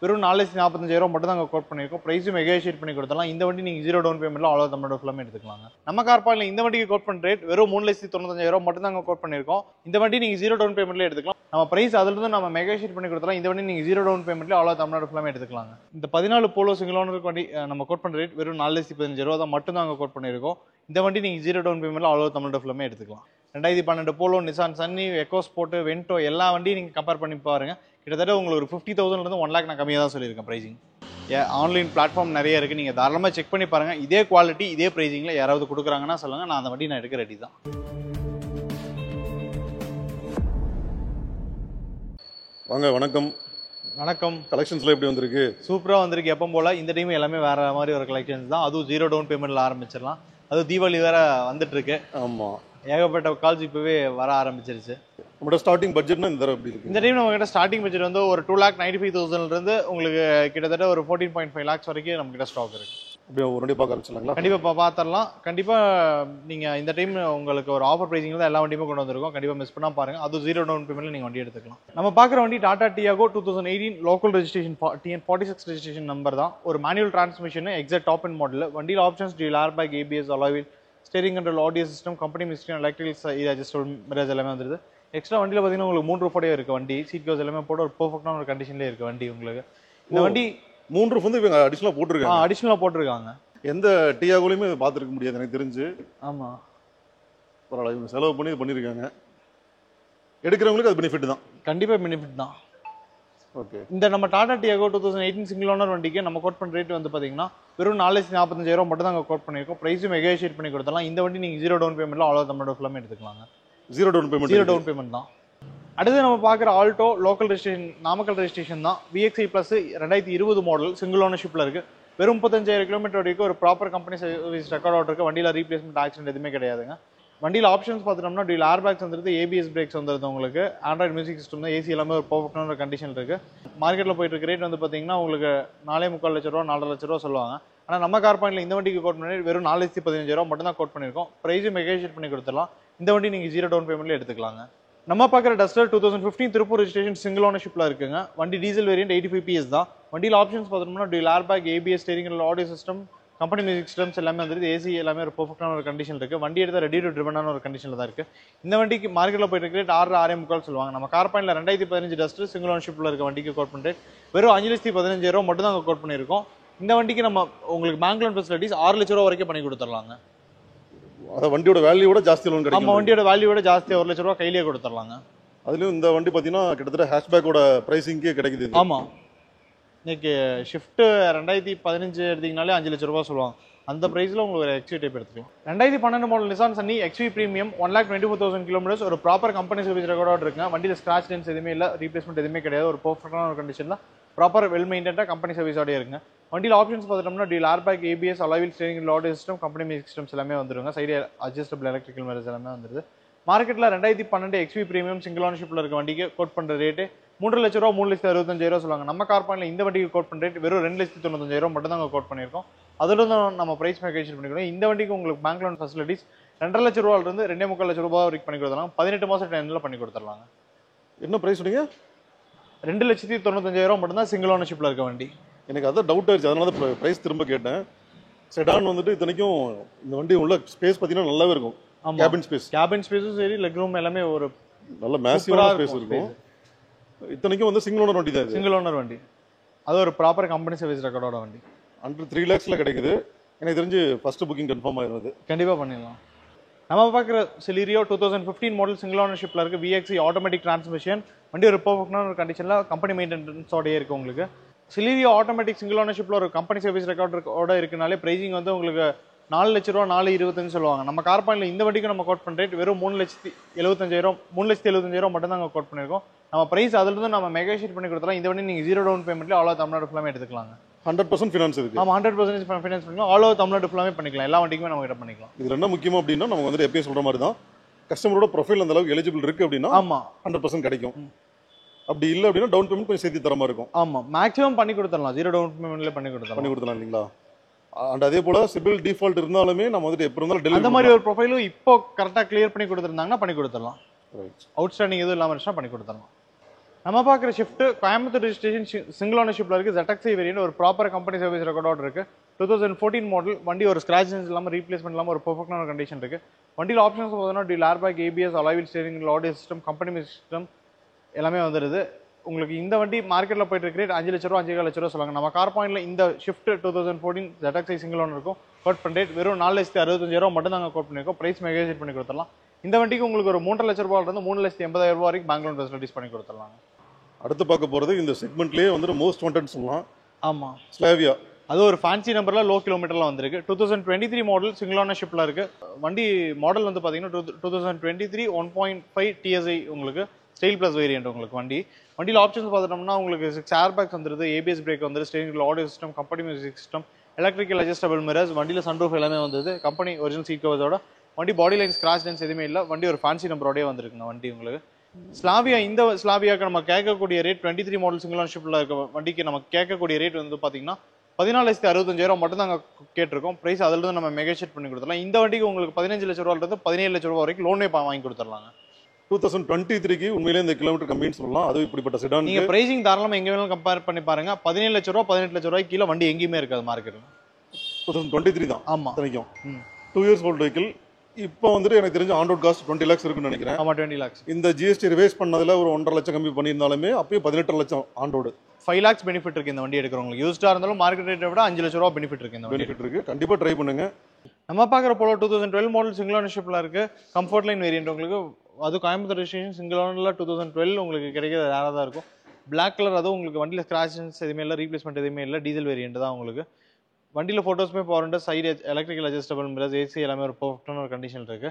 வெறும் 4,45,000 மட்டும் தான் கோட் பண்ணியிருக்கோம். ப்ரைஸும் நெகோஷியேட் பண்ணி கொடுத்துடலாம். இந்த வண்டி நீங்கள் 0 டவுன் பேமெண்ட்டில் ஆல் ஓவர் தமிழ்நாடு ஃபுல்லாமே எடுத்துக்கலாங்க. நம்ம கார் பாயிண்ட்ல இந்த வண்டிக்கு கோட் பண்ணுற ரேட் வெறும் 3,95,000 மட்டும் தான் கோட் பண்ணியிருக்கோம். இந்த வண்டி நீங்கள் 0 டவுன் பேமெண்ட்லேயே எடுத்துக்கலாம். நம்ம ப்ரைஸ் அதிலிருந்து நம்ம நெகோஷியேட் பண்ணி கொடுத்துடலாம். இந்த வண்டி நீங்கள் 0 டவுன் பேமெண்ட்லேயே ஆல் ஓவர் தமிழ்நாடு ஃபுல்லாமே எடுத்துக்கலாங்க. இந்த 14 போலோ சிங்கிள் ஓனருக்கு வண்டி நம்ம கோட் பண்ணுற ரேட் வெறும் 4,15,000 தான் மட்டும் தான் கோட் பண்ணியிருக்கோம். இந்த வண்டி நீங்கள் 0 டவுன் பேமெண்ட்டில் ஆல் ஓவர் தமிழ்நாடு ஃபுல்லாமே எடுத்துக்கலாம். 2012 Polo, Nissan Sunny, echo sport, Vento எல்லா வண்டியும் நீங்கள் கம்பேர் பண்ணி பாருங்க. கிட்டத்தட்ட உங்களுக்கு ஒரு 50,000 1 lakh நான் கம்மியாக தான் சொல்லியிருக்கேன் ப்ரைஸிங். ஆன்லைன் பிளாட்ஃபார்ம் நிறைய இருக்குது, நீங்கள் தாராளமாக செக் பண்ணி பாருங்கள். இதே குவாலிட்டி இதே ப்ரைஸிங்கில் யாராவது கொடுக்குறாங்கன்னா சொல்லுங்கள், நான் அந்த வண்டி நான் எடுக்க ரெடி தான். வாங்க, வணக்கம். வணக்கம். கலெக்ஷன்ஸ்லாம் எப்படி வந்திருக்கு? சூப்பராக வந்திருக்கு. எப்போ போல் இந்த டைம் எல்லாமே வேறு மாதிரி ஒரு கலெக்ஷன்ஸ் தான். அதுவும் 0 டவுன் பேமெண்ட்டில் ஆரம்பிச்சிடலாம். அதுவும் தீபாவளி வேறு வந்துட்டுருக்கு. ஆமாம், ஏகப்பட்ட கால்ஸ் இப்போவே வர ஆரம்பிச்சிருச்சு. நம்மளோட ஸ்டார்டிங் பட்ஜெட்னா இந்த தடவை எப்படி இருக்கு? இந்த டைம் நம்ம கிட்ட ஸ்டார்டிங் பட்ஜெட் வந்து ஒரு 2,95,000 இருந்து உங்களுக்கு கிட்டத்தட்ட ஒரு 14.5 lakhs வரைக்கும் நம்ம கிட்ட ஸ்டாக் இருக்கு. அப்படியே ஒரு வண்டி பார்க்க ஆரம்பிச்சிடலாங்களா? கண்டிப்பாக பார்த்துடலாம். கண்டிப்பாக நீங்கள் இந்த டைம் உங்களுக்கு ஒரு ஆஃபர் ப்ரைஸிங் தான் எல்லா வண்டியுமே கொண்டு வந்திருக்கோம். கண்டிப்பாக மிஸ் பண்ணால் பாருங்கள். அது 0 டவுன் பேமெண்ட்டில் நீங்கள் வண்டி எடுத்துக்கலாம். நம்ம பார்க்குற வண்டி Tata Tiago 2018 local registration TN46 registration number தான். ஒரு manual transmission, exact top end model. வண்டியில் options dual airbag, ABS, alloy wheel, steering control, audio system, company மிஸ்ட்ரி, எலக்ட்ரிக்கல் அட்ஜஸ்டபிள் மிரர்ஸ் எல்லாமே வந்துருது. எக்ஸ்ட்ரா வண்டியில் பார்த்தீங்கன்னா உங்களுக்கு 3 ரூபாயே இருக்குது. வண்டி சீட் கவர்ஸ் எல்லாமே போட்டு ஒரு பர்ஃபெக்டான ஒரு கண்டிஷன்லேயே இருக்குது வண்டி. உங்களுக்கு இந்த வண்டி 3 ரூபா வந்து இவங்க அடிஷனலாக போட்டிருக்காங்க. அடிஷனலாக போட்டிருக்காங்க. எந்த டியாகோலையுமே பார்த்துருக்க முடியாது எனக்கு தெரிஞ்சு. ஆமாம், பரவாயில்ல, இவங்க செலவு பண்ணி இது பண்ணியிருக்காங்க. எடுக்கிறவங்களுக்கு அது பெனிஃபிட் தான். கண்டிப்பாக பெனிஃபிட் தான். ஓகே, இந்த நம்ம டாடா டியாகோ 2018 சிங்கிள் ஓனர் வண்டிக்கு நம்ம கோட் பண்ணுற ரேட் வந்து பார்த்தீங்கன்னா வெறும் 4,45,000 மட்டும் தான் கோட் பண்ணியிருக்கோம். ப்ரைஸும் நெகோஷியேட் பண்ணி கொடுத்தலாம். இந்த வண்டி நீங்கள் 0 டவுன் பேமெண்ட்டில் ஆல் ஓவர் தமிழ்நாடு ஃபுல்லாமே எடுத்துக்கலாங்க. 0 டவுன் பேமெண்ட். 0 டவுன் பேமெண்ட் தான். அடுத்து நம்ம பார்க்குற Alto local registration, Namakkal registration தான். VXI ப்ளஸ் 2020 மாடல், சிங்கிள் ஓனர்ஷிப்பில் இருக்குது. வெறும் 35,000 கிலோமீட்டர் வரைக்கும் ஒரு proper company service record out இருக்குது. வண்டியில் ரீப்ளேஸ்மெண்ட் ஆக்சிடென்ட் எதுவுமே கிடையாதுங்க. வண்டியில் ஆப்ஷன்ஸ் பார்த்துட்டோம்னா டியூல் ஏர்பேக்ஸ் வந்துருது, ABS பிரேக்ஸ் வந்துருது. உங்களுக்கு ஆண்ட்ராய்டு மியூசிக் சிஸ்டம் தான். AC எல்லாமே ஒரு பர்ஃபெக்டான ஒரு கண்டிஷன் இருக்குது. மார்க்கெட்டில் போயிட்டு இருக்க ரேட் வந்து பார்த்தீங்கன்னா உங்களுக்கு 4.25 லட்ச ரூபா 4.5 லட்ச ரூபா சொல்லுவாங்க. ஆனால் நம்ம கார் பாயிண்ட்ல இந்த வண்டிக்கு கோட் பண்ணி வெறும் 4,15,000 மட்டும் தான் கோட் பண்ணியிருக்கோம். ப்ரைஸும் நெகோஷியேட் பண்ணி கொடுத்துடலாம். இந்த வண்டி நீங்கள் 0 டவுன் பேமெண்ட்ல எடுத்துக்கலாங்க. நம்ம பார்க்குற டஸ்டர் 2015 திருப்பூர் ரெஜிஸ்ட்ரேஷன் சிங்கிள் ஓனர்ஷிப்பில் இருக்குங்க. வண்டி டீசல் வேரியன்ட் 85 PS தான். வண்டியில் ஆப்ஷன்ஸ் பார்த்தோம்னா dual airbag, ABS, steering control, audio system, company music systems எல்லாமே வந்துருது. AC எல்லாமே ஒரு பர்ஃபெக்டான ஒரு கண்டிஷன் இருக்குது. வண்டி எடுத்தால் ரெடி டு ட்ரிவனான ஒரு கண்டிஷனில் தான் இருக்குது. இந்த வண்டிக்கு மார்க்கெட்டில் போயிட்டு இருக்க ரேட் 6.5 சொல்லுவாங்க. நம்ம கார் பாயிண்ட்ல 2015 டஸ்டர் சிங்கிள் ஓனர்ஷிப்பில் இருக்க வண்டிக்கு கோட் பண்ணுறது வெறும் 5,15,000 மட்டும் தான் கோட் பண்ணியிருக்கோம். இந்த வண்டிக்கு நம்ம உங்களுக்கு பேங்க் லோன் ஃபெசிலிட்டிஸ் 6 லட்ச ரூபா வரைக்கும் பண்ணி கொடுத்துடலாங்க. அதான் வண்டியோட வேல்யூவோட ஜாஸ்தி லோன் கிடைக்கும். நம்ம வண்டியோட வேல்யூவோட ஜாஸ்தி 1 லட்ச ரூபா கையிலேயே கொடுத்துடலாங்க. அதுலயும் இந்த வண்டி பார்த்தீங்கன்னா கிட்டத்தட்ட ஹேஷ்பேக்கோட பிரைசிங்கே கிடைக்குது. ஆமாம், இன்னைக்கு ஷிஃப்ட் 2015 எடுத்தீங்கனாலே 5 லட்ச ரூபா சொல்லுவாங்க. அந்த பிரைஸ்ல உங்களுக்கு ஒரு XV டைப் எடுத்துக்கலாம். 2012 model Nissan Sunny XV premium 1,24,000 kilometres, ஒரு ப்ராப்பர் கம்பெனி சர்வீஸ் ரெக்கார்டோட இருக்குங்க. வண்டியில் ஸ்கிராச் டென்ஸ் எதுவுமே இல்லை, ரீப்ளேஸ்மெண்ட் எதுவுமே கிடையாது. ஒரு பர்ஃபெக்டான ஒரு கண்டிஷன்ல ப்ராப்பர் வெல் மெயின்டென்டாக கம்பெனி சர்வீஸோடய இருக்குங்க. வண்டியில் ஆப்ஷன்ஸ் பார்த்துட்டோம்னா dual airbag, ABS, alloy wheel, steering control, audio system, company music systems எல்லாமே வந்துருங்க. சைடு அட்ஜஸ்டபிள் எலக்ட்ரிக்கல் மிரர்ஸ் எல்லாமே வந்துருது. மார்க்கெட்டில் 2012 XV பிரீமியம் சிங்கிள் ஓனர்ஷிப்பில் இருக்க வண்டிக்கு கோட் பண்ணுற ரேட்டு 3 லட்ச ரூபா 3,65,000 சொல்லுவாங்க. நம்ம கார் பாயிண்ட்ல இந்த வண்டிக்கு கோட் பண்ணுற ரேட் வெறும் 2,95,000 மட்டும் தான் கோட் பண்ணியிருக்கோம். அதோட தான் நம்ம பிரைஸ் நெகோஷியேட் பண்ணிக்கிறோம். இந்த வண்டிக்கு உங்களுக்கு பேங்க் லோன் ஃபெசிலிட்டிஸ் 2.5 லட்ச ரூபாயிலிருந்து 2.25 லட்ச ரூபா வரைக்கும் பண்ணி கொடுத்துடலாம். 18 மாதம் டைமில் பண்ணி கொடுத்துடலாங்க. என்ன பிரைஸ் சொன்னீங்க? 2,95,000 மட்டும் தான் சிங்கிள் ஓனர்ஷிப்பில் இருக்க வண்டி. எனக்கு அதான் டவுட் ஆயிடுச்சு, அதனால தான் பிரைஸ் திரும்ப கேட்டேன். செடான் வந்துட்டு இத்தனைக்கும் இந்த வண்டி உள்ள ஸ்பேஸ் பார்த்தீங்கன்னா நல்லாவே இருக்கும். கேபின் ஸ்பேஸும் சரி, லெக் ரூம் எல்லாமே ஒரு நல்ல மேசிவான ஸ்பேஸ் இருக்கும். இத்தனைக்கும் வந்து சிங்கிள் ஓனர் வண்டி தான். சிங்கிள் ஓனர் வண்டி, அது ஒரு ப்ராப்பர் கம்பெனி சர்வீஸ் ரெக்கார்டோட வண்டி. அண்டர் 3 lakhsல கிடைக்குது. எனக்கு தெரிஞ்சு ஃபர்ஸ்ட் புக்கிங் கன்ஃபார்ம் ஆயிருது. கண்டிப்பாக பண்ணிடலாம். நம்ம பார்க்குற செலீரியோ 2015 மாடல் சிங்கிள் ஓனர்ஷிப்பில் இருக்குது. VXI automatic transmission. வண்டி ஒரு பர்ஃபெக்டான ஒரு கண்டிஷனில் கம்பெனி மெயின்டெனன்ஸோடய இருக்குது. உங்களுக்கு செலீரியோ ஆட்டோமேட்டிக் சிங்கிள் ஓனர்ஷிப்பில் ஒரு கம்பெனி சர்வீஸ் ரெக்கார்டோட இருக்குனாலே ப்ரைஸிங் வந்து உங்களுக்கு 4 லட்ச ரூபா 4,25 சொல்லுவாங்க. நம்ம கார் பாயிண்ட்ல இந்த வண்டிக்கு நம்ம கோட் பண்ணுற ரேட் வெறும் 3,75,000 மட்டும் தான் கோட் பண்ணியிருக்கோம். நம்ம பிரைஸ் அதிலிருந்து நம்ம நெகோஷியேட் பண்ணி கொடுத்தலாம். இந்த வண்டி நீங்கள் 0 டவுன் பேமெண்ட்ல ஆல் ஓவர் தமிழ்நாடு ஃபுல்லாமே எடுத்துக்கலாங்க. 100% ஃபினான்ஸ் இருக்கு. ஆமா, 100% ஃபினான்ஸ் பண்ணிக்கலாம். ஆல் ஓவர் தமிழ்நாடு ஃபுல்லாமே பண்ணிக்கலாம். எல்லா வண்டிக்குமே நம்ம கிட்ட பண்ணிக்கலாம். இதுல என்ன முக்கியம் அப்படின்னா, நம்ம வந்து எப்பயும் சொல்ற மாதிரி தான், கஸ்டமரோட ப்ரொஃபைல் அந்த அளவுக்கு எலிஜிபிள் இருக்கு அப்படின்னா ஆமா 100% கிடைக்கும். அப்படி இல்லை அப்படின்னா டவுன் பேமெண்ட் கொஞ்சம் சேர்த்து தர மாதிரி இருக்கும். ஆமா, மேக்ஸிமம் பண்ணி கொடுத்துடலாம். 0 டவுன் பேமெண்ட்ல பண்ணி கொடுத்துடலாம் இல்லைங்களா? அண்ட் அதே போல சிபில் டிஃபால்ட் இருந்தாலுமே நம்ம வந்துட்டு எப்படி இருந்தாலும் டெலிவரி அந்த மாதிரி ஒரு ப்ரொஃபைலும் இப்போ கரெக்டாக கிளியர் பண்ணி கொடுத்துருந்தாங்கன்னா பண்ணி கொடுத்துடலாம். அவுட்ஸ்டாண்டிங் எதுவும் இல்லாமல் இருந்துச்சுன்னா பண்ணி கொடுத்துடலாம். நம்ம பார்க்குற ஷிஃப்ட் கோயம்புத்தூர் ரெஜிஸ்ட்ரேஷன் சிங்கிள் ஓனர்ஷிப்பில் இருக்குது. ZXi வேரியன்ட் ஒரு ப்ராப்பர் கம்பெனி சர்வீஸ் ரெக்கார்டோட இருக்குது. 2014 மாடல் வண்டி. ஒரு ஸ்க்ராச்சஸ் இல்லாமல் ரீப்ளேஸ்மெண்ட் இல்லாமல் ஒரு பர்ஃபெக்டான கண்டிஷன் இருக்குது. வண்டியில் ஆப்ஷன்ஸ் பார்த்தீங்கன்னா dual airbag, ABS, alloy steering, audio system, company music system எல்லாமே வந்துடுது. உங்களுக்கு இந்த வண்டி மார்க்கெட்டில் போயிட்டு இருக்க ரேட் 5 லட்ச ரூபா 5.5 லட்ச ரூபா சொல்லுவாங்க. நம்ம கார் பாயிண்ட்ல இந்த ஷிஃப்ட் 2014 ZXi சிங்கிள் ஓனர் இருக்கும். கோட் பண்ண ரேட் வெறும் 4,65,000 மட்டும் தாங்க கோட் பண்ணியிருக்கோம். பிரைஸ் மெகேஜெட் பண்ணி கொடுத்துடலாம். இந்த வண்டிக்கு உங்களுக்கு ஒரு 3.5 லட்ச ரூபாயிலிருந்து 3,80,000 ரூபா வரைக்கும் பேங்க் லோன் ஃபெசிலிட்டிஸ் பண்ணி கொடுத்துடலாங்க. அடுத்து பார்க்க போகிறது இந்த செக்மெண்ட்லேயே வந்து மோஸ்ட் வாண்டட் சொல்லலாம். ஆமாம், ஸ்லாவியா. அது ஒரு ஃபேன்சி நம்பரில் லோ கிலோமீட்டரில் வந்திருக்கு. 2023 மாடல் சிங்கிள் ஓனர்ஷிப்பில் இருக்குது. வண்டி மாடல் வந்து பார்த்தீங்கன்னா 2023 1.5 TSI உங்களுக்கு ஸ்டைல் ப்ளஸ் வேரியன்ட் உங்களுக்கு வண்டியில் ஆப்ஷன்ஸ் பார்த்துட்டோம்னா உங்களுக்கு 6 ஏர் பேக்ஸ் வந்துருது, ABS பிரேக் வந்துருது, steering audio system, company music system, electrical adjustable mirrors, வண்டியில் சன்ரூஃப் எல்லாமே வந்தது, கம்பெனி ஒரிஜினல் சீட் கவர்ஸோட. வண்டி பாடி லைன் ஸ்கிராச் லைன்ஸ் எதுவுமே இல்லை. வண்டி ஒரு ஃபேன்சி நம்பரோடய வந்திருக்குங்க வண்டி உங்களுக்கு. ஸ்லாவியா, இந்த ஸ்லாவியாவுக்கு நம்ம கேட்கக்கூடிய ரேட் 23 மாடல் சிங்கிள் ஓனர்ஷிப்பில் இருக்க வண்டிக்கு நம்ம கேட்கக்கூடிய ரேட் வந்து பார்த்தீங்கன்னா 14,65,000 மட்டும் தாங்க கேட்டிருக்கோம். பிரைஸ் அதில் இருந்து நம்ம மெகேஷேட் பண்ணி கொடுத்துடலாம். இந்த வண்டிக்கு உங்களுக்கு 15 லட்ச ரூபாயிலிருந்து 17 லட்ச ரூபா வரைக்கும் லோனே வாங்கி கொடுத்துடலாங்க. 2023க்கு உண்மையிலே இந்த கிலோமீட்டர் கம்மின்னு சொல்லலாம். அது இப்படிப்பட்ட செடான் நீங்க பிரைசிங் தாராளமா எங்க வேணாலும் கம்பேர் பண்ணி பாருங்க. 17 லட்ச ரூபா 18 லட்ச ரூபாய்க்கு கீழே வண்டி எங்கேயுமே இருக்காது மார்க்கெட்ல. 2023 தான். ஆமா, தெரியும். 2 இயர்ஸ் ஓல்ட் வெஹிக்கிள். இப்போ வந்துட்டு எனக்கு தெரிஞ்ச ஆன் ரோட் காஸ்ட் 20 lakhs இருக்குன்னு நினைக்கிறேன். ஆமா, 20 lakhs. இந்த GST ரிவைஸ் பண்ணதுல ஒரு 1.5 லட்சம் கம்மி பண்ணியிருந்தாலுமே அப்பயே 18 லட்சம் ஆன் ரோடு. 5 lakhs பெனிஃபிட் இருக்கு இந்த வண்டி எடுக்கிறவங்களுக்கு. யூஸ்டா இருந்தாலும் மார்க்கெட் ரேட்டை விட 5 லட்ச ரூபா பெனிஃபிட் இருக்கு இந்த வண்டி. பெனிஃபிட் இருக்கு. கண்டிப்பா ட்ரை பண்ணுங்க. நம்ம பார்க்குற போல 2012 மாடல் சிங்கிள் ஓனர்ஷிப்ல இருக்கு. கம்ஃபர்ட் லைன் வேரியன்ட் உங்களுக்கு. அது கோயம்புத்தூர் ரெஜிஸ்ட்ரேஷன் சிங்கிள் ஓனர்ல 2012 உங்களுக்கு கிடைக்கிறது ரேராக தான் இருக்கும். Black colour. அதுவும் உங்களுக்கு வண்டியில் ஸ்கிராச்சஸ் எதுவுமே இல்லை, ரீப்ளேஸ்மெண்ட் எதுவுமே இல்லை. டீசல் வேரியன்ட் தான் உங்களுக்கு. வண்டியில் ஃபோட்டோஸ்மே power side electrical adjustable mirrors, AC எல்லாமே ஒரு பர்ஃபெக்டான ஒரு கண்டிஷன் இருக்கு.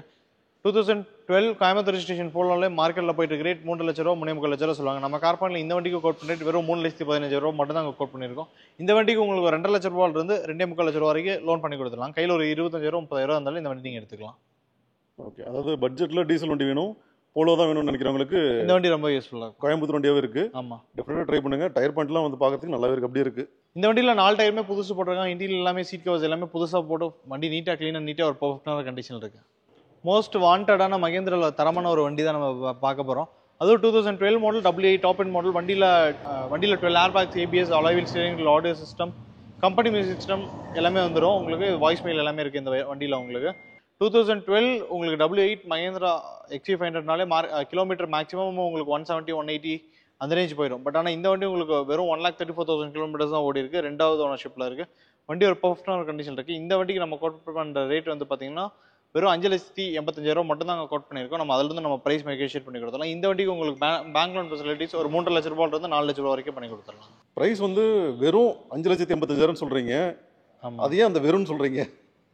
2012 கோயம்புத்தூர் ரெஜிஸ்ட்ரேஷன் போலாலே மார்க்கெட்டில் போயிட்டு இருக்க ரேட் 3 லட்ச ரூபா 3.5 லட்ச ரூபா சொல்லுவாங்க. நம்ம கார் பாயிண்ட்ல இந்த வண்டிக்கு கோட் பண்ணி வெறும் 3,15,000 மட்டும் தான் கோட் பண்ணியிருக்கோம். இந்த வண்டிக்கு உங்களுக்கு 2.5 லட்ச ரூபாயிலிருந்து 2.25 லட்ச ரூபா வரைக்கும் லோன் பண்ணி கொடுத்துடலாம். கையில் ஒரு 25,000 30,000 இருந்தாலும் இந்த வண்டி நீங்கள் எடுத்துக்கலாம். ஓகே, அதாவது பட்ஜெட்டில் டீசல் வண்டி வேணும், போலோ தான் வேணும்னு நினைக்கிறவங்களுக்கு இந்த வண்டி ரொம்ப யூஸ்ஃபுல்லாக இருக்கும். கோயம்புத்தூர் வண்டியாகவே இருக்கு. ஆமாம், டெஃபினட்டாக ட்ரை பண்ணுங்க. டயர் பாயிண்ட்லாம் வந்து பார்க்கறதுக்கு நல்லாவே இருக்கு. அப்படியே இருக்கு. இந்த வண்டியில் 4 டயருமே புதுசு போட்டிருக்காங்க. இன்டீரியர் எல்லாமே சீட் கவர்ஸ் எல்லாமே புதுசாக போட்டு வண்டி நீட்டாக க்ளீனாக நீட்டாக ஒரு பர்ஃபெக்டான கண்டிஷன் இருக்கு. மோஸ்ட் வாண்டடான மகேந்திராவில் தரமான ஒரு வண்டி தான் நம்ம பார்க்க போகிறோம். அதுவும் 2012 model AA top end model. வண்டியில் 12 air bags, ABS, alloy steering, audio system, company music system எல்லாமே வந்துடும் உங்களுக்கு. வாய்ஸ் மெயில் எல்லாமே இருக்குது இந்த வண்டியில் உங்களுக்கு. 2012 உங்களுக்கு AA மகேந்திரா XC500நாலே கிலோமீட்டர் மேக்ஸிமம் உங்களுக்கு 170 180 அந்த ரேஞ்ச் போயிடும். பட் ஆனால் இந்த வண்டி உங்களுக்கு வெறும் 1,34,000 கிலோமீட்டர்ஸ் தான் ஓடி இருக்கு. 2வது ஓனர்ஷிப்பில் இருக்குது. வண்டி ஒரு பர்ஃபெக்டான கண்டிஷன் இருக்குது. இந்த வண்டிக்கு நம்ம கோட் பண்ணுற ரேட் வந்து பார்த்தீங்கன்னா வெறும் 5,85,000 மட்டும் தான் கோட் பண்ணியிருக்கோம். நம்ம அதிலிருந்து நம்ம பிரைஸ் நெகோஷியேட் பண்ணி கொடுத்துடலாம். இந்த வண்டிக்கு உங்களுக்கு பேங்க் லோன் ஃபெசிலிட்டிஸ் ஒரு 3.5 லட்ச ரூபாயிலிருந்து 4 லட்ச ரூபா வரைக்கும் பண்ணி கொடுத்துடலாம். பிரைஸ் வந்து வெறும் 5,85,000 சொல்றீங்க. ஆமாம், அது ஏன் அந்த வெறும்னு சொல்றீங்க?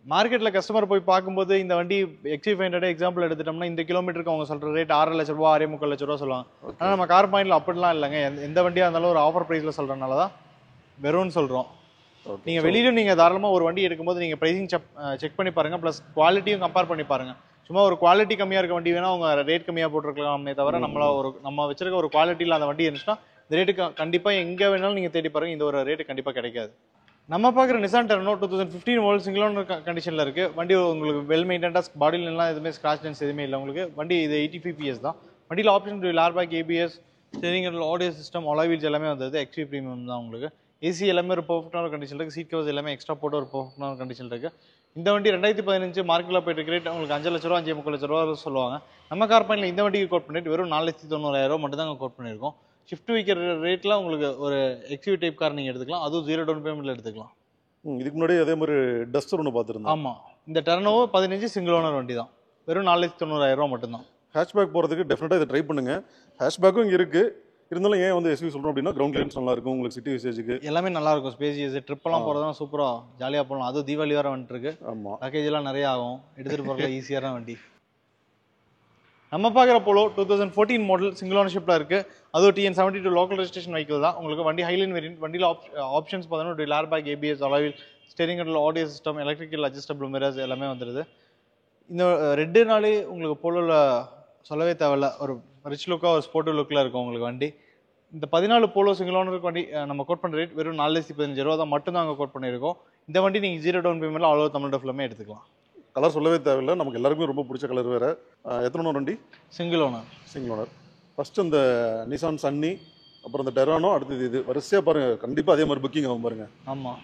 மார்க்கெட்டில் கஸ்டமர் போய் பார்க்கும்போது இந்த வண்டி XC500 எக்ஸாம்பிள் எடுத்துட்டோம்னா இந்த கிலோமீட்டருக்கு அவங்க சொல்கிற ரேட் 6 லட்ச ரூபா 6.25 லட்ச ரூபா சொல்லுவாங்க. ஆனால் நம்ம கார் பாயிண்ட்ல அப்படிலாம் இல்லைங்க. எந்த வண்டியாக இருந்தாலும் ஒரு ஆஃபர் ப்ரைஸில் சொல்கிறனால தான் வெறும்னு சொல்கிறோம். நீங்கள் வெளியிலும் நீங்கள் தாராளமாக ஒரு வண்டி எடுக்கும்போது நீங்கள் ப்ரைஸிங் செக் பண்ணி பாருங்கள். ப்ளஸ் குவாலிட்டியும் கம்பேர் பண்ணி பாருங்கள். சும்மா ஒரு குவாலிட்டி கம்மியாக இருக்க வண்டி வேணால் அவங்க ரேட் கம்மியாக போட்டிருக்கலாமே தவிர நம்ம வச்சிருக்க ஒரு குவாலிட்டியில் அந்த வண்டி இருந்துச்சுன்னா இந்த ரேட்டுக்கு கண்டிப்பாக எங்கே வேணாலும் நீங்கள் தேடி பாருங்கள், இந்த ஒரு ரேட்டு கண்டிப்பாக கிடைக்காது. நம்ம பார்க்குற நிசான் டெர்னோ 2015 மாடல் சிங்கிள் ஓனர் கண்டிஷனில் இருக்குது. வண்டி உங்களுக்கு வெல் மெயின்டென்டாக பாடியிலலாம் எதுவுமே ஸ்க்ராச் டென்ஸ் எதுவுமே இல்லை உங்களுக்கு. வண்டி இது 85 PS தான். வண்டியில் option airbag, ABS, steering audio system, alloy wheels எல்லாமே வந்தது. XV ப்ரீமியம் தான் உங்களுக்கு. AC எல்லாமே ஒரு பர்ஃபெக்டான கண்டிஷன் இருக்குது. சீட் கவர்ஸ் எல்லாமே எக்ஸ்ட்ரா போட்டு ஒரு பர்ஃபெக்டான கண்டிஷன் இருக்குது. இந்த வண்டி 2015 மார்க்கெட்டில் போயிட்டு ரேட் உங்களுக்கு 5 லட்ச ரூபா 5.25 லட்ச ரூபா சொல்லுவாங்க. நம்ம கார் பாயிண்ட்ல இந்த வண்டிக்கு கோட் பண்ணிட்டு வெறும் 4,90,000 மட்டும் தான் கோட் பண்ணியிருக்கோம். ஷிஃப்ட் வைக்கிற ரேட்டில் உங்களுக்கு ஒரு XV டைப் கார் நீங்கள் எடுத்துக்கலாம். அதுவும் 0 டவுன் பேமெண்ட்டில் எடுத்துக்கலாம். இதுக்கு முன்னாடி அதே மாதிரி டஸ்டர் ஒன்று பார்த்துருந்தோம். ஆமாம், இந்த டெர்னோ 15 சிங்கிள் ஓனர் வண்டி தான். வெறும் 4,90,000 மட்டும்தான். ஹேஷ்பேக் போகிறதுக்கு டெஃபினட்டாக இதை ட்ரை பண்ணுங்க. ஹேஷ்பேக்கும் இங்கே இருக்குது. இருந்தாலும் ஏன் வந்து SUV சொல்கிறோம் அப்படின்னா கிரவுண்ட் கிளியரன்ஸ் நல்லா இருக்கும் உங்களுக்கு. சிட்டி யூசேஜுக்கு எல்லாமே நல்லா இருக்கும். ஸ்பேசியஸ் ட்ரிப்பெல்லாம் போகிறதுனா சூப்பராக ஜாலியாக போகலாம். அதுவும் தீபாவளி வேறு வந்துட்டுருக்கு. ஆமாம், பேக்கேஜ் எல்லாம் நிறைய ஆகும். எடுத்துகிட்டு போகிறதுல ஈஸியான வண்டி. நம்ம பார்க்குற போலோ 2014 மாடல் சிங்கிள் ஓனர்ஷிப்பில் இருக்குது. அதுவும் TN72 லோக்கல் ரெஜிஸ்ட்ரேஷன் வெஹிக்கிள் தான் உங்களுக்கு. வண்டி ஹைலைன் வேரியன்ட். வண்டியில் ஆப்ஷன்ஸ் பார்த்தீங்கன்னா airbag, ABS, alloy steering audio system, electrical adjustable mirrors எல்லாமே வந்துடுது. இந்த ரெட்டுனாலே உங்களுக்கு போலோவில் சொல்லவே தேவையில்ல. ஒரு ரிச் லுக்காக ஒரு ஸ்போர்ட்டிவ் லுக்கில் இருக்கும் உங்களுக்கு வண்டி. இந்த 14 போலோ சிங்கிள் ஓனருக்கு வண்டி நம்ம கோட் பண்ணுற ரேட் வெறும் 4,15,000 தான் மட்டும் தான் அங்கே கோட் பண்ணியிருக்கோம். இந்த வண்டி நீங்கள் 0 டவுன் பேமெண்ட்டில் ஆல் ஓவர் தமிழ்நாடு ஃபுல்லாமே எடுத்துக்கலாம். கலர் சொல்லவே தேவையில்லை. நமக்கு எல்லாருக்குமே ரொம்ப பிடிச்ச கலர் வேறு. எத்தனை ஓனர் வண்டி? Single owner. Single owner. First அந்த நிசான் சன்னி, அப்புறம் அந்த டெரானோ, அடுத்தது இது வரிசையா பாருங்க. கண்டிப்பா அதே மாதிரி புக்கிங் ஆகும் பாருங்க. ஆமாம்.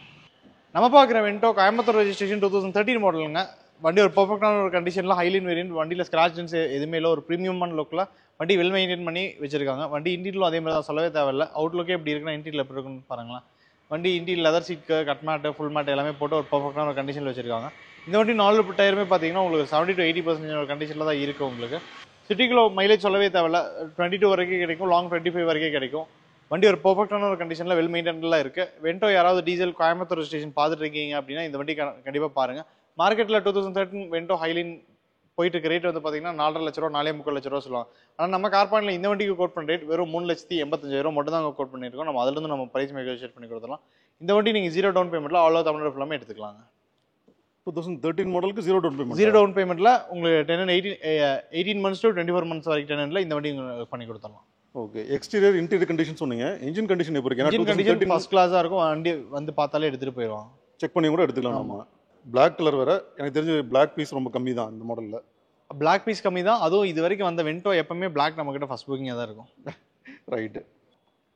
நம்ம பார்க்குற வென்டோ கோயம்புத்தூர் ரெஜிஸ்ட்ரேஷன் 2013 மாடலுங்க. வண்டி ஒரு பர்ஃபெக்டான ஒரு கண்டிஷனில் ஹைலைன் வேரியன்ட். வண்டியில் ஸ்க்ராச்சன்ஸ் எதுவுமே இல்லை. ஒரு ப்ரீமியமான லுக்கில் வண்டி வெல் மெயின்டைன் பண்ணி வச்சிருக்காங்க. வண்டி இன்டீரியலும் அதே மாதிரி தான், சொல்லவே தேவையில்லை. அவுட்லுக்கே எப்படி இருக்குன்னா இன்டீரியல் எப்படி இருக்குன்னு பாருங்களேன். வண்டி interior leather seat, cut mat, full mat எல்லாமே போட்டு ஒரு பர்ஃபெக்டான ஒரு கண்டிஷனில் வச்சிருக்காங்க. இந்த வண்டி 4 டயருமே பார்த்தீங்கன்னா உங்களுக்கு 70 to 80% ஒரு கண்டிஷனில் தான் இருக்குது. உங்களுக்கு சிட்டிக்குள்ள மைலேஜ் சொல்லவே தேவையில்ல. 22 வரைக்கும் கிடைக்கும், லாங் 25 வரைக்கும் கிடைக்கும். வண்டி ஒரு பர்ஃபெக்டான ஒரு கண்டிஷனில் வெல் மெயின்டைன்லாம் இருக்குது. வென்டோ யாராவது டீசல் கோயம்புத்தூர் ஸ்டேஷன் பார்த்துட்டு இருக்கீங்க அப்படின்னா இந்த வண்டி கண்டிப்பாக பாருங்கள். மார்க்கெட்டில் 2013 வென்டோ ஹைலைன் போயிட்டு இருக்க ரேட் வந்து பார்த்தீங்கன்னா 4.5 லட்ச ரூபா, 4.75 லட்ச ரூபா சொல்லுவாங்க. ஆனால் நம்ம கார் பாயிண்ட்ல இந்த வண்டிக்கு கோட் பண்ண ரேட் வெறும் 3,85,000 மட்டும் தான் கோட் பண்ணியிருக்கோம். நம்ம அதுலேருந்து நம்ம பிரைஸ் நெகோஷியேட் பண்ணி கொடுத்துடலாம். இந்த வண்டி நீங்கள் 0 டவுன் பேமெண்ட்டில் ஆல் ஓவர் தமிழ்நாடு ஃபுல்லாமே எடுத்துக்கலாங்க. 2013 மாடலுக்கு 0 டவுன் பேமெண்ட். 0 டவுன் பேமெண்ட்டில் உங்களுக்கு 18 months to 24 months வரைக்கும் டெனன்ல இந்த வண்டி பண்ணி கொடுத்துடலாம். ஓகே. எக்ஸ்டீரியர் இன்டீரியர் கண்டிஷன் சொன்னீங்க. இன்ஜின் கண்டிஷன் எப்படி இருக்கு? இன்ஜின் கண்டிஷன் ஃபர்ஸ்ட் கிளாஸாக இருக்கும். வண்டி வந்து பார்த்தாலே எடுத்துகிட்டு போயிடுவாங்க. செக் பண்ணி கூட எடுத்துக்கலாம். நம்ம பிளாக் கலர் வேற. எனக்கு தெரிஞ்ச பிளாக் பீஸ் ரொம்ப கம்மி தான் இந்த மாடலில். பிளாக் பீஸ் கம்மி தான். அதுவும் இது வரைக்கும் வந்த வென்டோ எப்பவுமே பிளாக் நம்மக்கிட்ட ஃபர்ஸ்ட் புக்கிங்காக தான் இருக்கும். ரைட்டு.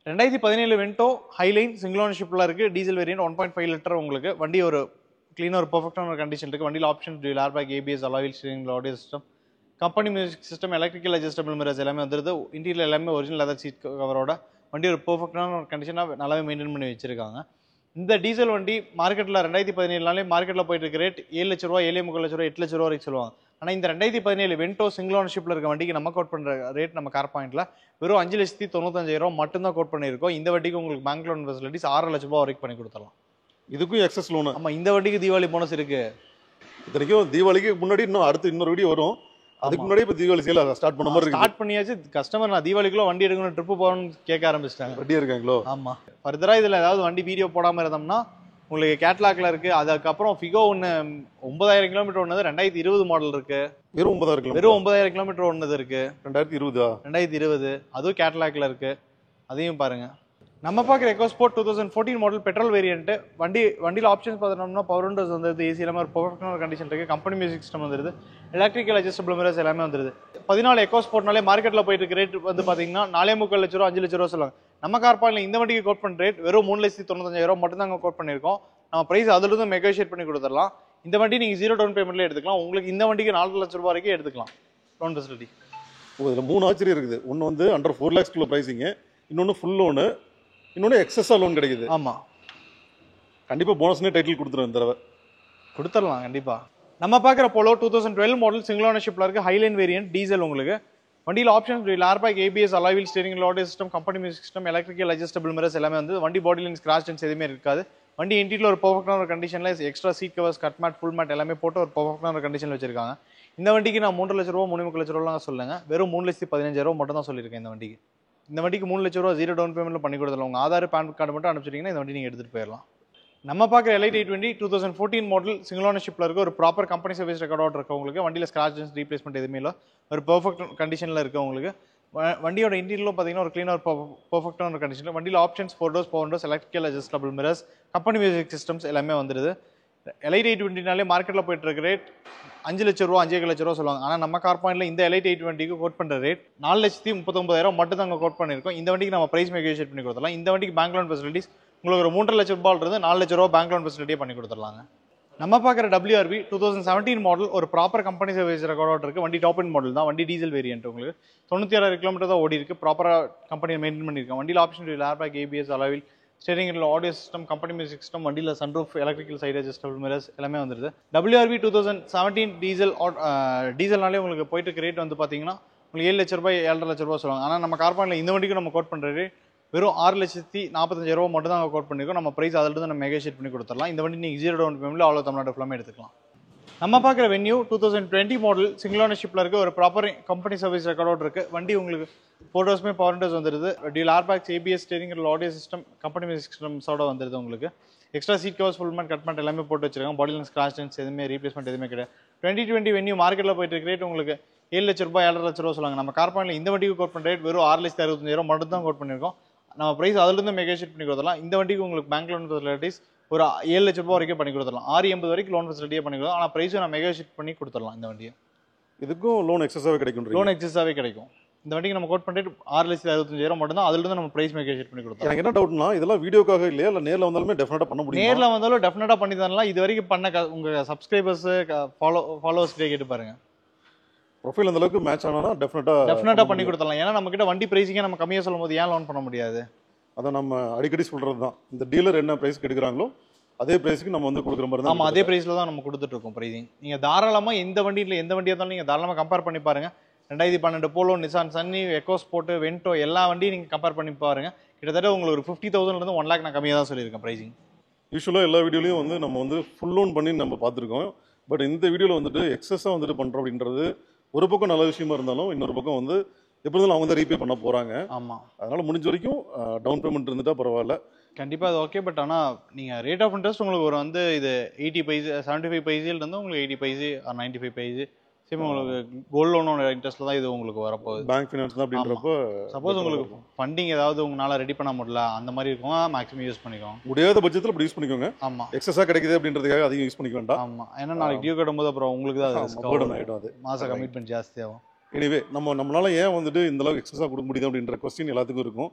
2017 வென்டோ ஹைலைன் சிங்கிள் ஓனர்ஷிப்பில் இருக்குது. Diesel variant 1.5 litre. உங்களுக்கு வண்டி ஒரு க்ளீனாக ஒரு பர்ஃபெக்டான ஒரு கண்டிஷன் இருக்குது. வண்டியில் option dual airbag, ABS, alloy wheel steering, audio system, company music system, electrical adjustable mirrors எல்லாமே வந்துருது. இன்டீரியர் எல்லாமே ஒரிஜினல் லெதர் சீட் கவரோட வண்டி ஒரு பர்ஃபெக்டான ஒரு கண்டிஷனாக நல்லாவே மெயின்டைன் பண்ணி வச்சிருக்காங்க. இந்த டீசல் வண்டி மார்க்கெட்டில் 2017 மார்க்கெட்டில் போயிட்டு இருக்க ரேட் 7 லட்ச ரூபா, 7.75 லட்ச ரூபா, 8 லட்ச ரூபா வரைக்கும் சொல்லுவாங்க. ஆனால் இந்த 2017 வென்டோ சிங்கிள் ஓனர்ஷிப்பில் இருக்க வண்டிக்கு நம்ம கோட் பண்ணுற ரேட் நம்ம கார் பாயிண்ட்ல வெறும் 5,95,000 மட்டும்தான் கோட் பண்ணியிருக்கோம். இந்த வண்டிக்கு உங்களுக்கு பேங்க் லோன் ஃபெசிலிட்டிஸ் 6 லட்ச ரூபா வரைக்கும் பண்ணி கொடுத்துடலாம். இதுக்கும் எக்ஸஸ் லோனு. ஆமாம், இந்த வண்டிக்கு தீபாவளி போனஸ் இருக்கு. இத்தனைக்கும் தீபாவளிக்கு முன்னாடி இன்னொரு வீடியோ வரும். அதுக்கு முன்னாடி இப்போ தீபாவளி சேல் ஸ்டார்ட் பண்ண மாதிரி இருக்கு. ஸ்டார்ட் பண்ணியாச்சு. கஸ்டமர் நான் தீபாவளிக்குள்ள வண்டி எடுக்கணும், ட்ரிப்பு போகணும்னு கேட்க ஆரம்பிச்சிட்டாங்க. ரெடியாக இருக்காங்களோ? ஆமாம். ஃபர்தராக இதில் ஏதாவது வண்டி வீடியோ போடாமல் இருந்தோம்னா உங்களுக்கு கேட்லாக்ல இருக்கு. அதுக்கப்புறம் ஃபிகோ ஒன்று 9,000 கிலோமீட்டர் ஒன்று 2020 மாடல் இருக்கு. வெறும் 9,000 வெறும் 9,000 கிலோமீட்டர் ஒன்று இருக்கு. 2020 அதுவும் கேட்லாக்ல இருக்கு. அதையும் பாருங்க. நம்ம பார்க்குற எக்கோஸ்போர்ட் 2014 மாடல் பெட்ரோல் வேரியன்ட். வண்டியில் ஆப்ஷன்ஸ் பார்த்தோம்னா பவர் விண்டோஸ் வந்துருது, ஏசி எல்லாமே ஒரு பர்ஃபெக்டான கண்டிஷன் இருக்கு. கம்பெனி மியூசிக் சிஸ்டம் வந்துருது, எலக்ட்ரிக்கல் அட்ஜஸ்டபிள் மிரர்ஸ் எல்லாமே வந்துருது. 14 எக்கோஸ்போர்ட்னாலே மார்க்கெட்டில் போயிட்டு இருக்க ரேட் வந்து பார்த்தீங்கன்னா 4.75 லட்ச ரூபா, 5 லட்ச ரூபா சொல்லுவாங்க. நம்ம கார் பாயிண்ட்ல இந்த வண்டிக்கு கோட் பண்ண ரேட் வெறும் 3,95,000 மட்டும் தான் கோட் பண்ணியிருக்கோம். நம்ம பிரைஸ் அதிலிருந்து நெகோஷியேட் பண்ணி கொடுத்துடலாம். இந்த வண்டி நீங்கள் 0 டவுன் பேமெண்ட்ல எடுத்துக்கலாம். உங்களுக்கு இந்த வண்டிக்கு 4 லட்ச ரூபா வரைக்கும் எடுத்துக்கலாம் லோன் ஃபெசிலிட்டி. இதில் 3 ஆச்சரியம் இருக்குது. ஒன்று வந்து அண்டர் 4 lakhs ப்ரைஸிங்க, இன்னொன்று ஃபுல் லோனு, இன்னொன்று எக்ஸஸாக லோன் கிடைக்குது. ஆமாம், கண்டிப்பாக போனஸ்னே டைட்டில் கொடுத்துருவோம். இந்த தடவை கொடுத்துடலாம் கண்டிப்பாக. நம்ம பார்க்குற போலோ 2012 மாடல் சிங்கிள் ஓனர்ஷிப்பில் இருக்கு. Highline variant diesel. உங்களுக்கு வண்டியில் options airbag, ABS, alloy wheel steering, audio system, company music system, electrical adjustable mirrors எல்லாமே வந்து வண்டி பாடியில் ஸ்கிராச்சன்ஸ் எதுவுமே இருக்காது. வண்டி இன்டீரியர் ஒரு பர்ஃபெக்டான ஒரு கண்டிஷனில் extra seat covers, cut mat, full mat எல்லாமே போட்டு ஒரு பர்ஃபெக்டான ஒரு கண்டிஷனில் வச்சிருக்காங்க. இந்த வண்டிக்கு நான் 3 லட்ச ரூபா, 3.5 லட்ச ரூபாலாம் சொல்லுங்க. வெறும் 3,15,000 மட்டும் தான் சொல்லியிருக்கேன். இந்த வண்டிக்கு 3 லட்ச ரூபா 0 டவுன் பேமெண்ட்ல பண்ணி கொடுத்துடலாம். உங்க ஆதார், பேன் கார்டு மட்டும் அனுப்பிச்சிட்டீங்கன்னா இந்த வண்டி நீங்க எடுத்துட்டு போயிடலாம். நம்ம பார்க்குற எலைட் 820 2014 மாடல் சிங்கிள் ஓனர்ஷிப்பில் இருக்க ஒரு ப்ராப்பர் கம்பெனி சர்வீஸ் ரெக்கார்டோட இருக்க உங்களுக்கு. வண்டியில் ஸ்கிராச்சஸ், ரீப்ளேஸ்மெண்ட் எதுவுமே இல்லை. ஒரு பெர்ஃபெக்ட் கண்டிஷனில் இருக்க உங்களுக்கு. வண்டியோட இன்டீரியலும் பார்த்தீங்கன்னா ஒரு க்ளீனாக பெர்ஃபெக்டான ஒரு கண்டிஷன். வண்டியில் options 4 doors, power Windows, electrical adjustable mirrors, company music systems எல்லாமே வந்துருது. எலைட் 820 மார்க்கெட்டில் போயிட்டு இருக்க ரேட் 5 லட்ச ரூபா, 5.5 லட்ச ரூபா சொல்லுவாங்க. ஆனால் நம்ம கார் பாயிண்ட்ல இந்த எலைட் 820 கோட் பண்ணுற ரேட் 4,39,000 மட்டும் தான் கோட் பண்ணியிருக்கோம். இந்த வண்டிக்கு நம்ம பிரைஸ் நெகோஷியேட் பண்ணி கொடுத்துடலாம். இந்த வண்டிக்கு பேங்க் லோன் ஃபெசிலிட்டிஸ் உங்களுக்கு ஒரு 3.5 லட்ச ரூபாய் இருந்து 4 லட்ச ரூபா பேங்க் லோன் ஃபெசிலிட்டியே பண்ணி கொடுத்துடலாங்க. நம்ம பார்க்குற WRV 2017 மாடல் ஒரு ப்ராப்பர் கம்பெனி சர்வீஸ் ரெக்கார்டோட இருக்கு. வண்டி டாப் அண்ட் மாடல் தான். வண்டி டீசல் வேரியன்ட். உங்களுக்கு 96 கிலோமீட்டர் தான் ஓடி இருக்கு. ப்ராப்பராக கம்பெனியை மெயின்டைன் பண்ணியிருக்கோம். வண்டியில் option airbag, ABS, alloy wheel steering, audio system, company music system, வண்டியில் sunroof, electrical side adjustable mirrors எல்லாமே வந்துருது. WRV 2017 டீசல்னாலே உங்களுக்கு போயிட்டு இருக்க ரேட் வந்து பார்த்தீங்கன்னா உங்களுக்கு 7 லட்ச ரூபாய், 7.5 லட்ச ரூபாய் சொல்லுவாங்க. ஆனால் நம்ம கார் பாயிண்ட்ல இந்த வண்டிக்கு நம்ம கோட் பண்ணுற ரேட் வெறும் 6,45,000 மட்டும் தான் கோட் பண்ணிருக்கோம். நம்ம பிரைஸ் அதில் நம்ம நெகோஷியேட் பண்ணி கொடுத்துடலாம். இந்த வண்டி நீங்கள் 0 டவுன் பேமெண்ட்ல ஆல் தமிழ்நாடு ஃபுல்லாமே எடுத்துக்கலாம். நம்ம பார்க்குற வென்யூ 2020 மாடல் சிங்கிள் ஓனர்ஷிப்பில் இருக்க ஒரு ப்ராப்பர் கம்பெனி சர்வீஸ் ரெக்கார்டோட இருக்கு. வண்டி உங்களுக்கு 4 டோர்ஸ்மே பவர் விண்டோஸ் வந்துருது. Dual airbags, ABS, steering, audio system, company music சிஸ்டம்ஸோட வந்துருது. உங்களுக்கு extra seat covers, full mat, cut mat எல்லாமே போட்டு வச்சிருக்காங்க. பாடியில் ஸ்கிராச்சஸ் எதுவுமே, ரீப்ளேஸ்மெண்ட் எதுவுமே கிடையாது. 2020 வென்யூ மார்க்கெட்டில் போயிட்டு இருக்க ரேட் உங்களுக்கு 7 லட்ச ரூபாய், 7.5 லட்ச ரூபா சொல்லுவாங்க. நம்ம கார் பாயிண்ட்ல இந்த வண்டிக்கு கோட் பண்ணுற ரேட் வெறும் 6,65,000 மட்டும் தான் கோட் பண்ணியிருக்கோம். நம்ம பிரைஸ் அதிலிருந்து நெகோஷியேட் பண்ணி கொடுத்துடலாம். இந்த வண்டிக்கு உங்களுக்கு பேங்க் லோன் ஃபெசிலிட்டிஸ் ஒரு 7 லட்ச ரூபாய் வரைக்கும் பண்ணி கொடுத்துடலாம். 6,80 வரைக்கும் லோன் ஃபெசிலிட்டியே பண்ணி கொடுத்தோம். ஆனால் பிரைஸும் நம்ம நெகோஷியேட் பண்ணி கொடுத்துடலாம். இந்த வண்டியை இதுக்கும் லோன் எக்ஸஸாகவே கிடைக்கும். லோன் எக்ஸஸாகவே கிடைக்கும். இந்த வண்டிக்கு நம்ம கோட் பண்ணிட்டு 6,65,000 மட்டும் தான். அதுல இருந்து நம்ம பிரைஸ் நெகோஷியேட் பண்ணி கொடுத்தோம். எனக்கு என்ன டவுட்னா இதெல்லாம் வீடியோக்காக இல்லையா இல்லை நேரில் வந்தாலுமே டெஃபினட்டாக பண்ண முடியும்? நேர்ல வந்தாலும் டெஃபினட்டா பண்ணி தரலாம். இது வரைக்கும் பண்ண உங்க சப்ஸ்கிரைபர்ஸ் ஃபாலோவர்ஸ் கிட்ட கேட்டு பாருங்க. ப்ரொஃபைல் அந்த அளவுக்கு மேட்ச் ஆனா டெஃபினட்டா பண்ணி கொடுத்துடலாம். ஏன்னா நம்ம கிட்ட வண்டி பிரைஸிங்கே நம்ம கம்மியா சொல்லும்போது ஏன் லோன் பண்ண முடியாது? அதை நம்ம அடிக்கடி சொல்றது தான். இந்த டீலர் என்ன பிரைஸ் எடுக்கிறாங்களோ அதே பிரைஸ்க்கு நம்ம வந்து கொடுக்குற மாதிரி தான். ஆமா, அதே பிரைஸ்ல தான் நம்ம கொடுத்துட்டு இருக்கோம் பிரைசிங். நீங்க தாராளமா எந்த வண்டியா இருந்தாலும் நீங்க தாராளமா கம்பேர் பண்ணி பாருங்க. 2012 Polo, Nissan Sunny, echo sport, Vento எல்லா வண்டியும் நீங்க கம்பேர் பண்ணி பாருங்க. கிட்டத்தட்ட உங்களுக்கு ஒரு 50,000 இருந்து 1 lakh நான் கம்மியா தான் சொல்லியிருக்கேன் பிரைசிங். யூஸ்வலாக எல்லா வீடியோலையும் வந்து நம்ம வந்து ஃபுல் லோன் பண்ணி நம்ம பார்த்துருக்கோம். பட் இந்த வீடியோவில் வந்துட்டு எக்ஸஸாக வந்துட்டு பண்ணுறோம் அப்படின்றது ஒரு பக்கம் நல்ல விஷயமா இருந்தாலும் இன்னொரு பக்கம் வந்து எப்படி இருந்தாலும் அவங்க தான் ரீபே பண்ண போகிறாங்க. ஆமாம், அதனால முடிஞ்ச வரைக்கும் டவுன் பேமெண்ட் இருந்துட்டா பரவாயில்ல. கண்டிப்பாக அது ஓகே. பட் ஆனால் நீங்கள் ரேட் ஆஃப் இன்ட்ரெஸ்ட் உங்களுக்கு ஒரு வந்து இது 80 பைசே 75 பைசேலேருந்து உங்களுக்கு 80 பைசே 95 பைசே சரி உங்களுக்கு கோல்டு லோனோட இன்ட்ரெஸ்ட்டில் தான் இது உங்களுக்கு வரப்போகுது. பேங்க் ஃபினான்ஸ் தான் அப்படின்றப்போ சப்போஸ் உங்களுக்கு ஃபண்டிங் ஏதாவது உங்களால் ரெடி பண்ண முடியல அந்த மாதிரி இருக்கும், மேக்ஸிமம் யூஸ் பண்ணிக்கோங்க. முடியாத பட்சத்தில் அப்படி யூஸ் பண்ணிக்கோங்க. ஆமாம், எக்ஸஸாக கிடைக்குது அப்படின்றதுக்காக அதிகம் யூஸ் பண்ணிக்க வேண்டாம். ஆமாம். ஏன்னா நாளைக்கு டியூ கட்டும்போது அப்புறம் உங்களுக்கு தான் ஆகிடும். அது மாத கமிட்மெண்ட் ஜாஸ்தியாகும். எனிவே நம்மளால ஏன் வந்துட்டு இந்த அளவுக்கு எக்ஸஸாக கொடுக்க முடியுது அப்படின்ற கொஸ்டின் எல்லாத்துக்கும் இருக்கும்.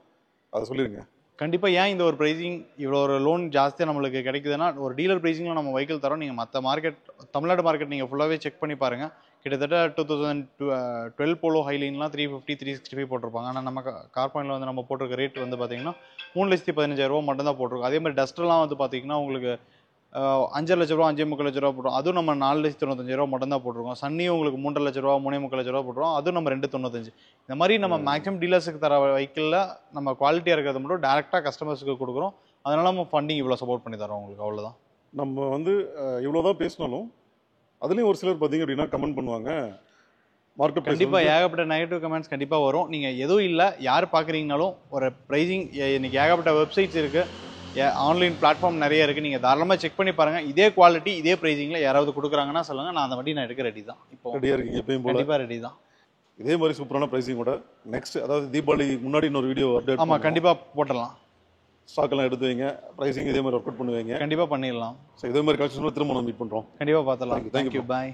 அதை சொல்லிடுங்க. கண்டிப்பாக ஏன் இந்த ஒரு ப்ரைஸிங் இவ்வளோ ஒரு லோன் ஜாஸ்தியாக நம்மளுக்கு கிடைக்குதுன்னா ஒரு டீலர் ப்ரைஸிங்கில் நம்ம வெஹிக்கிள் தரோம். நீங்கள் மற்ற மார்க்கெட் தமிழ்நாடு மார்க்கெட் நீங்கள் ஃபுல்லாகவே செக் பண்ணி பாருங்கள். கிட்டத்தட்ட 2012 போலோ ஹைலைன்லாம் 350 365 போட்டிருப்பாங்க. ஆனால் நம்ம கார் பாயிண்டில் வந்து நம்ம போட்டிருக்க ரேட் வந்து பார்த்தீங்கன்னா 3,15,000 மட்டும் தான் போட்டிருக்கோம். அதே மாதிரி டஸ்டர்லாம் வந்து பார்த்தீங்கன்னா உங்களுக்கு 5 லட்ச ரூபா 5,3 லட்ச ரூபா போட்டுரும். அதுவும் நம்ம 4,95,000 மட்டும் தான் போட்டிருக்கோம். சன்னி உங்களுக்கு 3 லட்ச ரூபா 3,3 லட்ச ரூபா போட்டுரும். அதுவும் நம்ம 2,95. இந்த மாதிரி நம்ம மேக்ஸிமம் டீலர்ஸுக்கு தர வெஹிக்கிளில் நம்ம குவாலிட்டியாக இருக்கிறத மட்டும் டேரெக்டாக கஸ்டமர்ஸுக்கு கொடுக்குறோம். அதனால நம்ம ஃபண்டிங் இவ்வளோ சப்போர்ட் பண்ணி தரோம் உங்களுக்கு. அவ்வளோதான். நம்ம வந்து இவ்வளோதான் பேசினாலும் அதுலேயும் ஒரு சிலர் பார்த்தீங்க அப்படின்னா கமெண்ட் பண்ணுவாங்க. மார்க்கெட் கண்டிப்பாக ஏகப்பட்ட நெகட்டிவ் கமெண்ட்ஸ் கண்டிப்பாக வரும். நீங்கள் எதுவும் இல்லை யார் பார்க்குறீங்கனாலும் ஒரு ப்ரைஸிங் இன்னைக்கு ஏகப்பட்ட வெப்சைட்ஸ் இருக்குது, ஆன்லைன் பிளாட்ஃபார்ம் நிறைய இருக்குது. நீங்கள் தாராளமாக செக் பண்ணி பாருங்கள். இதே குவாலிட்டி இதே ப்ரைஸிங்கில் யாராவது கொடுக்குறாங்கன்னா சொல்லுங்கள், நான் அந்த வண்டி நான் எடுக்க ரெடி தான். இப்போ ரெடியாக இருக்கீங்க எப்பயும் போல? கண்டிப்பாக ரெடி தான். இதே மாதிரி சூப்பரான ப்ரைஸிங்கோட நெக்ஸ்ட் அதாவது தீபாவளி முன்னாடி இன்னொரு வீடியோ அப்டேட். ஆமாம், கண்டிப்பாக போட்டுடலாம். ஸ்டாக்கெல்லாம் எடுத்து வைங்க, ப்ரைஸிங் இதே மாதிரி ஒர்க் அவுட் பண்ணுவீங்க. கண்டிப்பாக பண்ணிடலாம். ஸோ இதே மாதிரி கலெக்ஷன் திரும்ப நம்ம மீட் பண்ணுறோம். கண்டிப்பாக பார்த்துடலாம். Thank you. பாய்.